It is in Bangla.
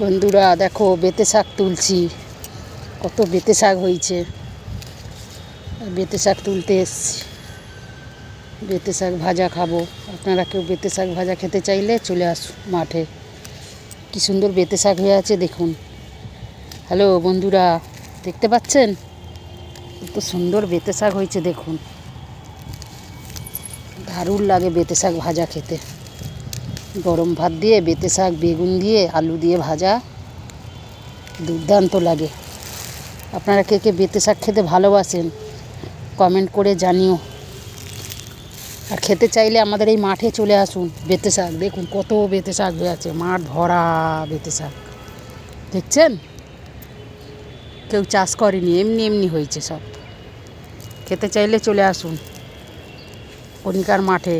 বন্ধুরা দেখো বেতে শাক তুলছি, কত বেতে শাক হয়েছে। বেতে শাক তুলতে এসছি, বেতে শাক ভাজা খাবো। আপনারা কেউ বেতে শাক ভাজা খেতে চাইলে চলে আসুন মাঠে। কি সুন্দর বেতে শাক হয়ে আছে দেখুন। হ্যালো বন্ধুরা, দেখতে পাচ্ছেন কত সুন্দর বেতে শাক হয়েছে দেখুন। দারুণ লাগে বেতে শাক ভাজা খেতে, গরম ভাত দিয়ে বেতে শাক বেগুন দিয়ে আলু দিয়ে ভাজা দুর্দান্ত লাগে। আপনারা কে কে বেতে শাক খেতে ভালোবাসেন কমেন্ট করে জানিও। আর খেতে চাইলে আমাদের এই মাঠে চলে আসুন। বেতে শাক দেখুন কত বেতে শাক হয়ে আছে, মাঠ ভরা বেতে শাক দেখছেন। কেউ চাষ করেনি, এমনি এমনি হয়েছে সব। খেতে চাইলে চলে আসুন কনিকার মাঠে।